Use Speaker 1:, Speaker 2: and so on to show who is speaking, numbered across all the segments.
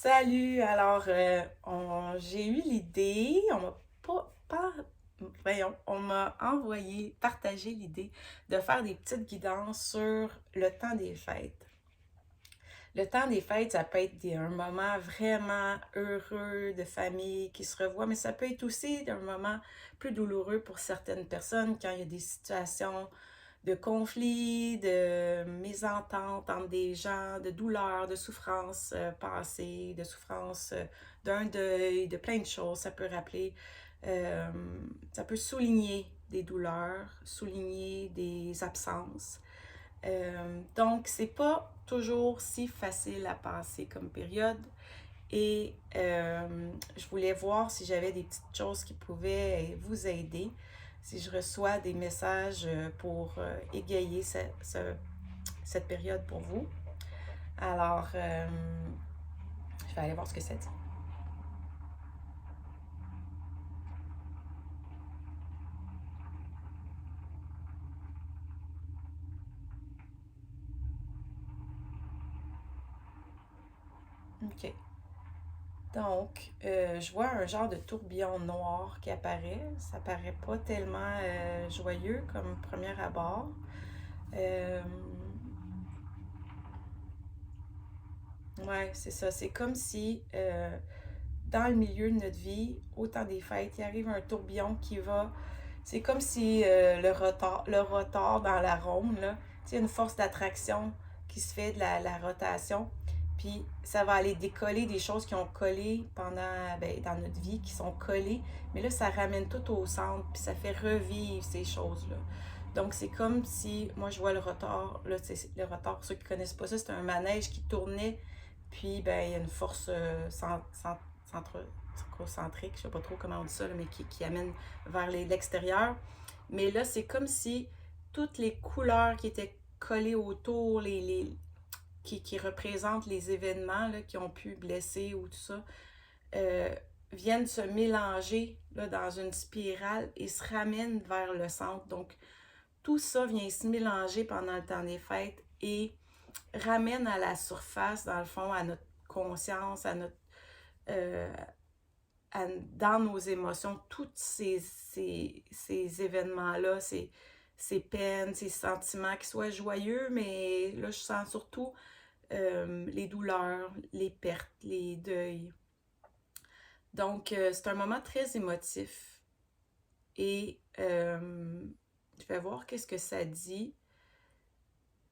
Speaker 1: Salut! Alors, j'ai eu l'idée, on m'a pas, voyons, on m'a envoyé, partagé l'idée de faire des petites guidances sur le temps des fêtes. Le temps des fêtes, ça peut être un moment vraiment heureux de famille qui se revoit, mais ça peut être aussi un moment plus douloureux pour certaines personnes quand il y a des situations de conflits, de mésententes entre des gens, de douleurs, de souffrances passées, de souffrances d'un deuil, de plein de choses. Ça peut rappeler, euh, ça peut souligner des douleurs, souligner des absences. Donc, c'est pas toujours si facile à passer comme période. Et je voulais voir si j'avais des petites choses qui pouvaient vous aider, si je reçois des messages pour égayer cette période pour vous. Alors, je vais aller voir ce que ça dit. OK. Donc, je vois un genre de tourbillon noir qui apparaît. Ça paraît pas tellement joyeux comme premier abord. Euh, ouais, c'est ça. C'est comme si dans le milieu de notre vie, au temps des fêtes, il arrive un tourbillon qui va. C'est comme si le rotor dans la ronde, là, tu sais, une force d'attraction qui se fait de la rotation. Puis ça va aller décoller des choses qui ont collé dans notre vie, qui sont collées. Mais là, ça ramène tout au centre, puis ça fait revivre ces choses-là. Donc, c'est comme si, moi, je vois le rotor. Là, c'est le rotor, pour ceux qui ne connaissent pas ça, c'est un manège qui tournait. Puis, ben, il y a une force concentrique, je sais pas trop comment on dit ça, là, mais qui amène vers l'extérieur. Mais là, c'est comme si toutes les couleurs qui étaient collées autour, qui représentent les événements là, qui ont pu blesser ou tout ça, euh, viennent se mélanger là, dans une spirale et se ramènent vers le centre. Donc, tout ça vient se mélanger pendant le temps des fêtes et ramène à la surface, dans le fond, à notre conscience, euh, dans nos émotions, tous ces événements-là, ces peines, ces sentiments qui soient joyeux, mais là, je sens surtout les douleurs, les pertes, les deuils. Donc, c'est un moment très émotif et je vais voir qu'est-ce que ça dit.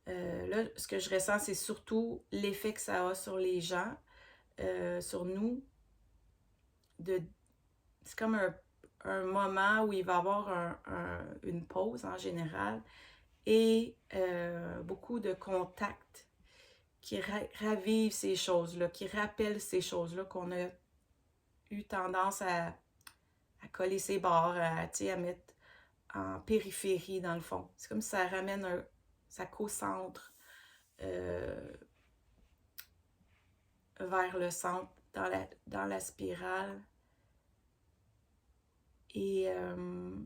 Speaker 1: Là, ce que je ressens, c'est surtout l'effet que ça a sur les gens, sur nous. De, c'est comme un moment où il va y avoir une pause en général et beaucoup de contacts qui ravivent ces choses-là, qui rappellent ces choses-là qu'on a eu tendance à coller ses bords, à mettre en périphérie dans le fond. C'est comme si ça ramène ça concentre vers le centre, dans la spirale. Et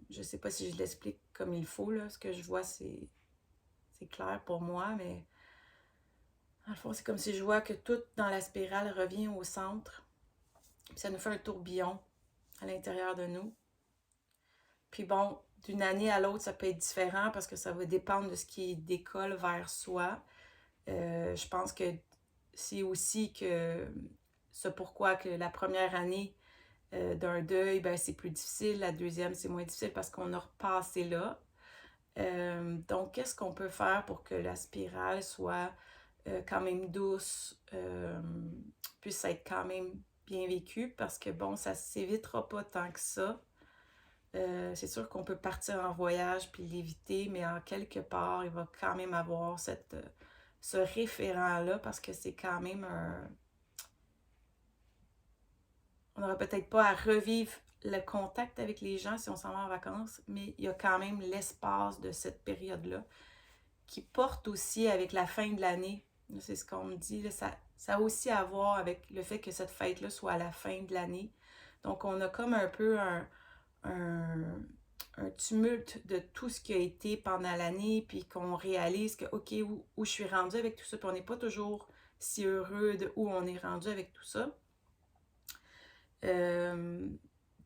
Speaker 1: je sais pas si je l'explique comme il faut, là. Ce que je vois, c'est clair pour moi, mais dans le fond, c'est comme si je vois que tout dans la spirale revient au centre. Puis ça nous fait un tourbillon à l'intérieur de nous. Puis bon, d'une année à l'autre, ça peut être différent parce que ça va dépendre de ce qui décolle vers soi. Je pense que c'est aussi que c'est pourquoi que la première année d'un deuil, ben, c'est plus difficile. La deuxième, c'est moins difficile parce qu'on a repassé là. Donc, qu'est-ce qu'on peut faire pour que la spirale soit quand même douce, puisse être quand même bien vécue? Parce que, bon, ça ne s'évitera pas tant que ça. C'est sûr qu'on peut partir en voyage puis l'éviter, mais en quelque part, il va quand même avoir ce référent-là parce que c'est quand même un... On n'aura peut-être pas à revivre le contact avec les gens si on s'en va en vacances, mais il y a quand même l'espace de cette période-là qui porte aussi avec la fin de l'année. C'est ce qu'on me dit. Là, ça a aussi à voir avec le fait que cette fête-là soit à la fin de l'année. Donc, on a comme un peu un, un tumulte de tout ce qui a été pendant l'année, puis qu'on réalise que, OK, où je suis rendue avec tout ça, puis on n'est pas toujours si heureux de où on est rendu avec tout ça.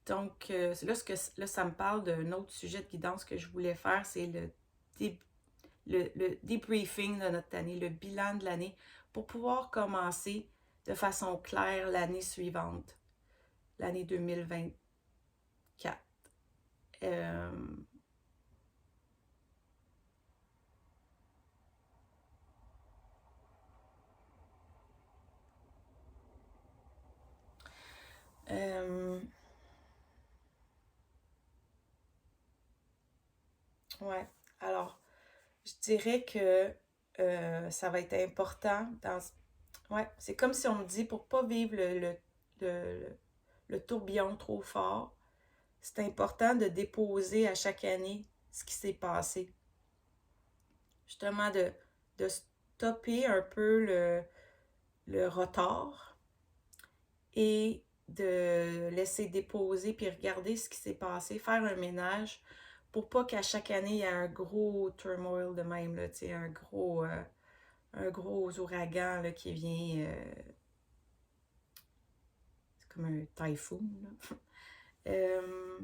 Speaker 1: Donc, là, ça me parle d'un autre sujet de guidance que je voulais faire, c'est le debriefing de notre année, le bilan de l'année, pour pouvoir commencer de façon claire l'année suivante, l'année 2024. Euh, euh, ouais, alors, je dirais que ça va être important dans... Ouais, c'est comme si on me dit pour pas vivre le, le tourbillon trop fort, c'est important de déposer à chaque année ce qui s'est passé. Justement, de stopper un peu le retard et de laisser déposer puis regarder ce qui s'est passé, faire un ménage pour pas qu'à chaque année, il y ait un gros turmoil de même, là, un gros ouragan là, qui vient, c'est comme un typhoon. Là. Euh,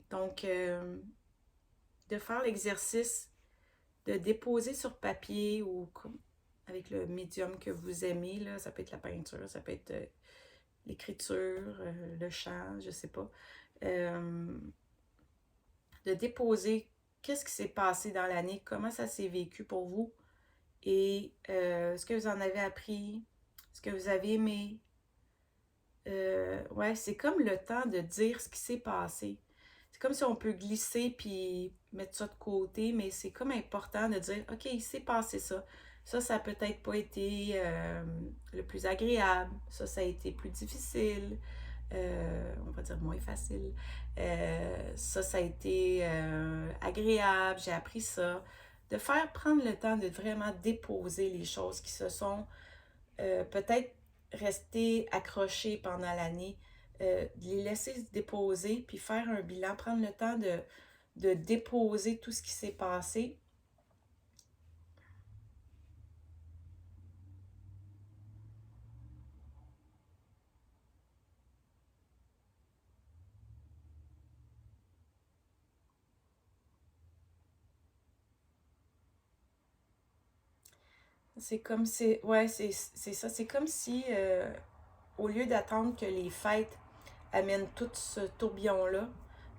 Speaker 1: donc, de faire l'exercice de déposer sur papier ou avec le médium que vous aimez, là, ça peut être la peinture, ça peut être l'écriture, le chant, je sais pas, de déposer qu'est-ce qui s'est passé dans l'année, comment ça s'est vécu pour vous et ce que vous en avez appris, ce que vous avez aimé. Ouais, c'est comme le temps de dire ce qui s'est passé. C'est comme si on peut glisser puis mettre ça de côté, mais c'est comme important de dire, OK, il s'est passé ça. Ça a peut-être pas été le plus agréable. Ça a été plus difficile. On va dire moins facile. Ça a été agréable. J'ai appris ça. De faire prendre le temps de vraiment déposer les choses qui se sont peut-être rester accrochées pendant l'année, de les laisser se déposer, puis faire un bilan, prendre le temps de déposer tout ce qui s'est passé. C'est comme si, ouais, c'est ça, c'est comme si, au lieu d'attendre que les fêtes amènent tout ce tourbillon-là,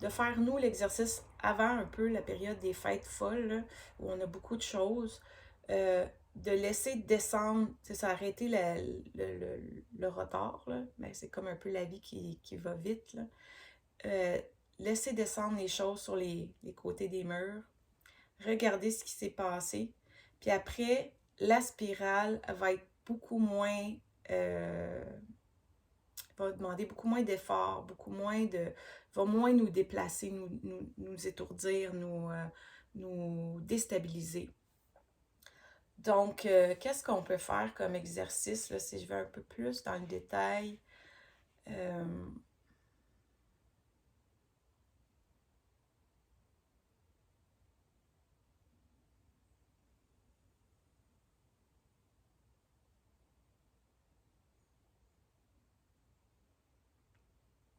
Speaker 1: de faire nous l'exercice avant un peu la période des fêtes folles, là, où on a beaucoup de choses, de laisser descendre, c'est ça, arrêter le retard, là, mais c'est comme un peu la vie qui va vite, là. Euh, Laisser descendre les choses sur les côtés des murs, regarder ce qui s'est passé, puis après, la spirale va être beaucoup moins va demander beaucoup moins d'efforts, beaucoup moins de... va moins nous déplacer, nous étourdir, nous déstabiliser. Donc, qu'est-ce qu'on peut faire comme exercice, là, si je vais un peu plus dans le détail? Euh,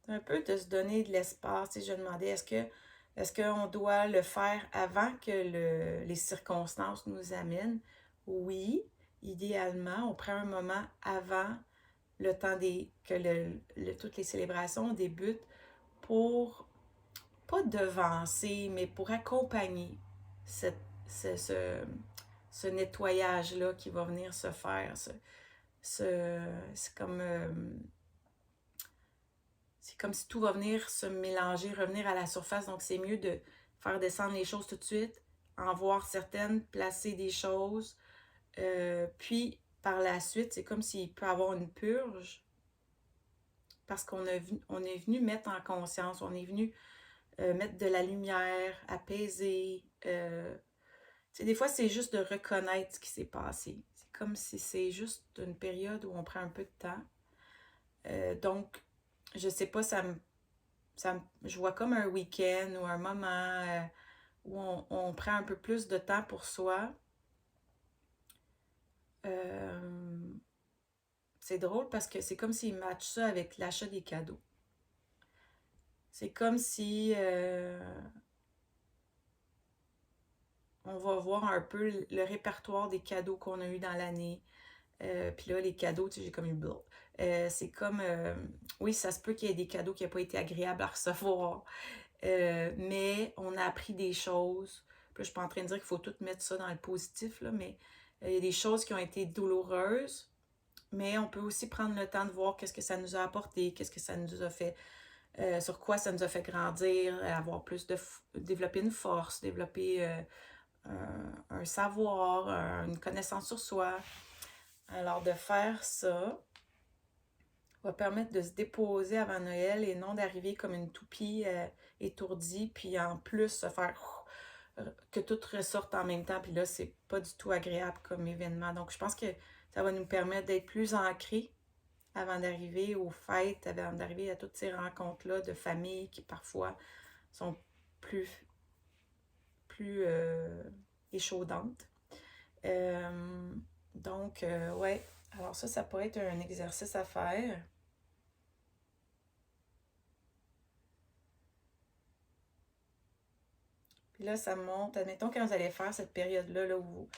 Speaker 1: un peu de se donner de l'espace. Je demandais, est-ce qu'on doit le faire avant que les circonstances nous amènent? Oui, idéalement, on prend un moment avant le temps que toutes les célébrations débutent pour, pas devancer, mais pour accompagner cette, ce nettoyage-là qui va venir se faire. C'est comme... c'est comme si tout va venir se mélanger, revenir à la surface. Donc, c'est mieux de faire descendre les choses tout de suite, en voir certaines, placer des choses. Puis, par la suite, c'est comme s'il peut y avoir une purge parce on est venu mettre en conscience, on est venu mettre de la lumière, apaiser. Des fois, c'est juste de reconnaître ce qui s'est passé. C'est comme si c'est juste une période où on prend un peu de temps. Donc, je sais pas, je vois comme un week-end ou un moment où on prend un peu plus de temps pour soi. c'est drôle parce que c'est comme s'ils matchent ça avec l'achat des cadeaux. C'est comme si on va voir un peu le répertoire des cadeaux qu'on a eu dans l'année. Puis là, les cadeaux, tu sais, j'ai comme eu blah. C'est comme, oui, ça se peut qu'il y ait des cadeaux qui n'aient pas été agréables à recevoir, mais on a appris des choses. Puis là, je suis pas en train de dire qu'il faut tout mettre ça dans le positif, là, mais il y a des choses qui ont été douloureuses, mais on peut aussi prendre le temps de voir qu'est-ce que ça nous a apporté, qu'est-ce que ça nous a fait, sur quoi ça nous a fait grandir, avoir plus de, développer une force, développer un savoir, une connaissance sur soi. Alors, de faire ça va permettre de se déposer avant Noël et non d'arriver comme une toupie étourdie, puis en plus se faire que tout ressorte en même temps, puis là, c'est pas du tout agréable comme événement. Donc, je pense que ça va nous permettre d'être plus ancrés avant d'arriver aux fêtes, avant d'arriver à toutes ces rencontres-là de famille qui parfois sont plus, plus échaudantes. Donc, ouais. Alors ça pourrait être un exercice à faire. Puis là, ça monte. Admettons, quand vous allez faire cette période-là, là, où vous,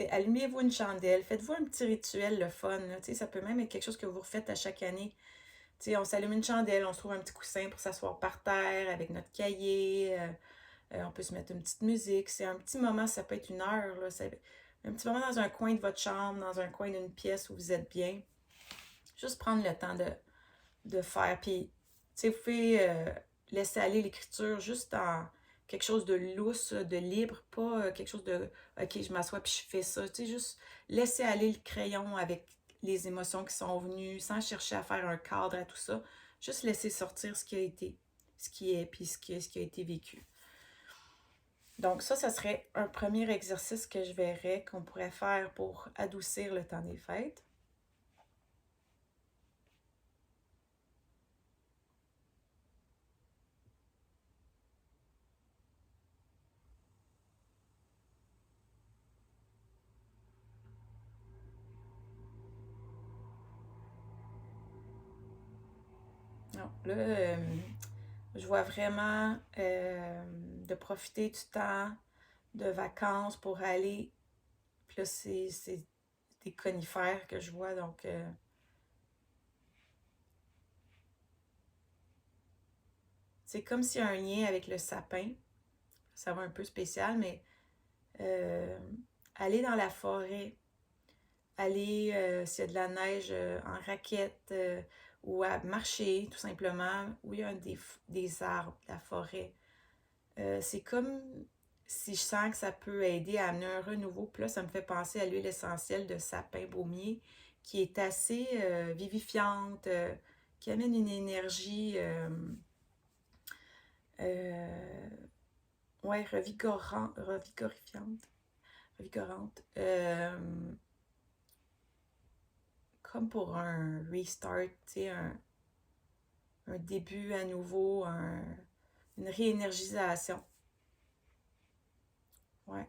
Speaker 1: allumez-vous une chandelle, faites-vous un petit rituel, le fun. Là, ça peut même être quelque chose que vous refaites à chaque année. On s'allume une chandelle, on se trouve un petit coussin pour s'asseoir par terre avec notre cahier. On peut se mettre une petite musique. C'est un petit moment, ça peut être une heure. Là, un petit moment dans un coin de votre chambre, dans un coin d'une pièce où vous êtes bien. Juste prendre le temps de faire. Puis, vous pouvez laisser aller l'écriture juste en quelque chose de lousse, de libre, pas quelque chose de OK, je m'assois puis je fais ça. Juste laisser aller le crayon avec les émotions qui sont venues, sans chercher à faire un cadre à tout ça. Juste laisser sortir ce qui a été, ce qui est, puis ce qui a été vécu. Donc ça serait un premier exercice que je verrais qu'on pourrait faire pour adoucir le temps des fêtes. Non, là, je vois vraiment de profiter du temps de vacances pour aller. Puis là, c'est des conifères que je vois, donc c'est comme s'il y a un lien avec le sapin. Ça va un peu spécial, mais euh, aller dans la forêt, aller s'il y a de la neige en raquette ou à marcher tout simplement, où il y a des arbres, de la forêt. C'est comme si je sens que ça peut aider à amener un renouveau. Puis là, ça me fait penser à l'huile essentielle de sapin baumier qui est assez vivifiante, qui amène une énergie euh, ouais, revigorante. Comme pour un restart, un début à nouveau, une réénergisation. Ouais,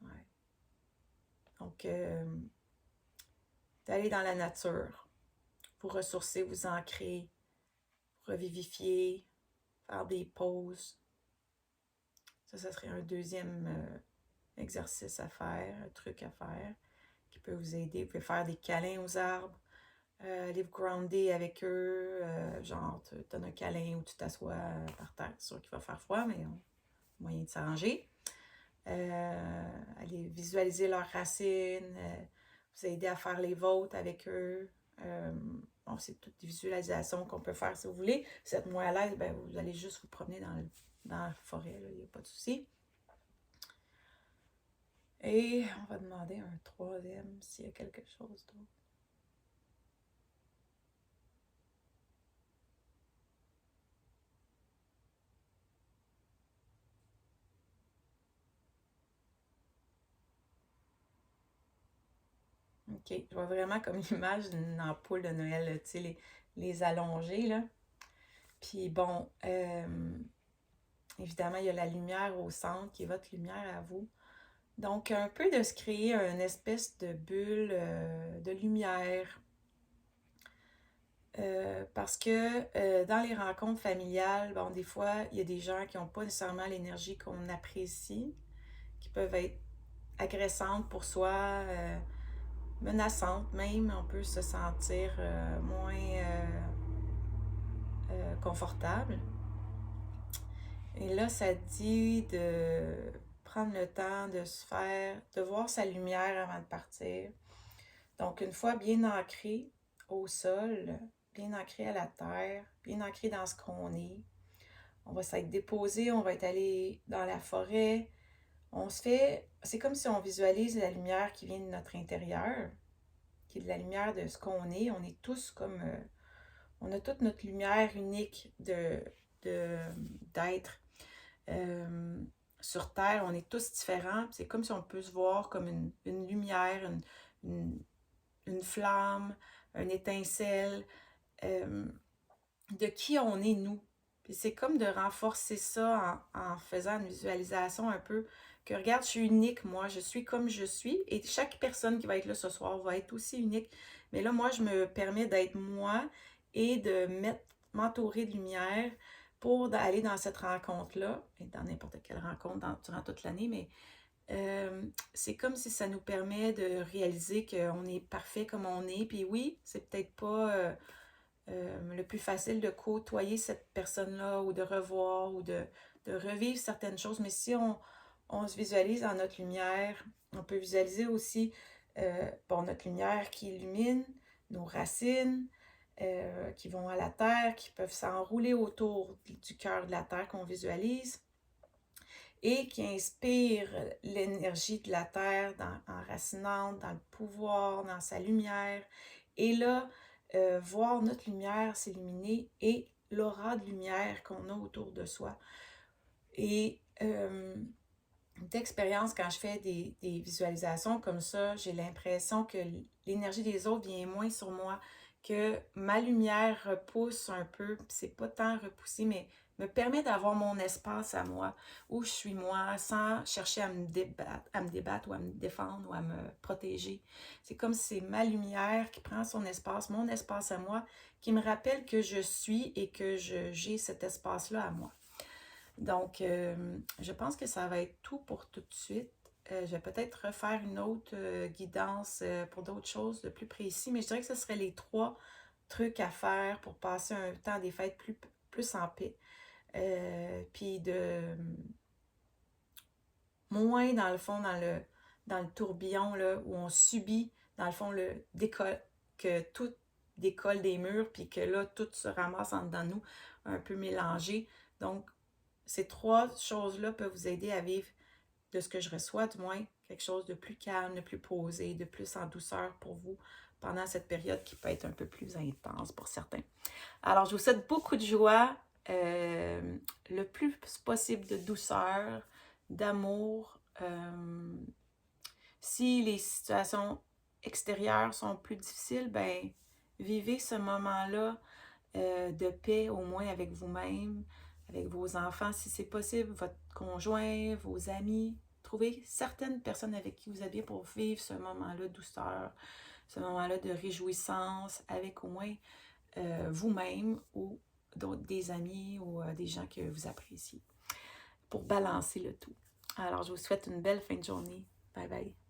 Speaker 1: ouais. Donc, d'aller dans la nature, vous ressourcer, vous ancrer, revivifier, faire des pauses. Ça serait un deuxième exercice à faire, un truc à faire qui peut vous aider. Vous pouvez faire des câlins aux arbres, aller vous grounder avec eux, genre tu donnes un câlin ou tu t'assois par terre. C'est sûr qu'il va faire froid, mais moyen de s'arranger. Aller visualiser leurs racines, vous aider à faire les vôtres avec eux. Bon, c'est toutes des visualisations qu'on peut faire si vous voulez. Si vous êtes moins à l'aise, ben, vous allez juste vous promener dans la forêt, il n'y a pas de souci. Et on va demander un troisième s'il y a quelque chose d'autre. OK, je vois vraiment comme image d'une ampoule de Noël, tu sais, les allongés, là. Puis bon, Évidemment, il y a la lumière au centre qui est votre lumière à vous. Donc, un peu de se créer une espèce de bulle de lumière. Parce que dans les rencontres familiales, bon, des fois, il y a des gens qui n'ont pas nécessairement l'énergie qu'on apprécie, qui peuvent être agressantes pour soi, menaçantes même. On peut se sentir moins confortable. Et là, ça dit de prendre le temps de voir sa lumière avant de partir. Donc, une fois bien ancré au sol, bien ancré à la terre, bien ancré dans ce qu'on est, on va s'être déposé, on va être allé dans la forêt. C'est comme si on visualise la lumière qui vient de notre intérieur, qui est de la lumière de ce qu'on est. On est tous comme, on a toute notre lumière unique d'être. Sur Terre, on est tous différents. C'est comme si on peut se voir comme une lumière, une flamme, une étincelle, de qui on est nous. Puis c'est comme de renforcer ça en faisant une visualisation un peu que regarde, je suis unique, moi, je suis comme je suis, et chaque personne qui va être là ce soir va être aussi unique. Mais là, moi, je me permets d'être moi et de m'entourer de lumière pour aller dans cette rencontre-là, et dans n'importe quelle rencontre durant toute l'année, mais c'est comme si ça nous permet de réaliser qu'on est parfait comme on est. Puis oui, c'est peut-être pas le plus facile de côtoyer cette personne-là ou de revoir ou de revivre certaines choses. Mais si on se visualise dans notre lumière, on peut visualiser aussi notre lumière qui illumine nos racines, qui vont à la terre, qui peuvent s'enrouler autour du cœur de la terre qu'on visualise et qui inspire l'énergie de la terre enracinante, dans le pouvoir, dans sa lumière. Et là, voir notre lumière s'illuminer et l'aura de lumière qu'on a autour de soi. Et d'expérience, quand je fais des visualisations comme ça, j'ai l'impression que l'énergie des autres vient moins sur moi, que ma lumière repousse un peu, c'est pas tant repoussé, mais me permet d'avoir mon espace à moi, où je suis moi, sans chercher à me débattre ou à me défendre ou à me protéger. C'est comme si c'est ma lumière qui prend son espace, mon espace à moi, qui me rappelle que je suis et que j'ai cet espace-là à moi. Donc, je pense que ça va être tout pour tout de suite. Je vais peut-être refaire une autre guidance pour d'autres choses de plus précis, mais je dirais que ce seraient les 3 trucs à faire pour passer un temps des fêtes plus en paix. Puis de moins, dans le fond, dans le tourbillon, là, où on subit, dans le fond, que tout décolle des murs, puis que là, tout se ramasse en dedans de nous, un peu mélangé. Donc, ces 3 choses-là peuvent vous aider à vivre, de ce que je reçois du moins, quelque chose de plus calme, de plus posé, de plus en douceur pour vous pendant cette période qui peut être un peu plus intense pour certains. Alors, je vous souhaite beaucoup de joie, le plus possible de douceur, d'amour. Si les situations extérieures sont plus difficiles, ben vivez ce moment-là de paix au moins avec vous-même, avec vos enfants si c'est possible, votre conjoint, vos amis. Trouvez certaines personnes avec qui vous êtes bien pour vivre ce moment-là de douceur, ce moment-là de réjouissance avec au moins vous-même ou des amis ou des gens que vous appréciez pour balancer le tout. Alors, je vous souhaite une belle fin de journée. Bye bye.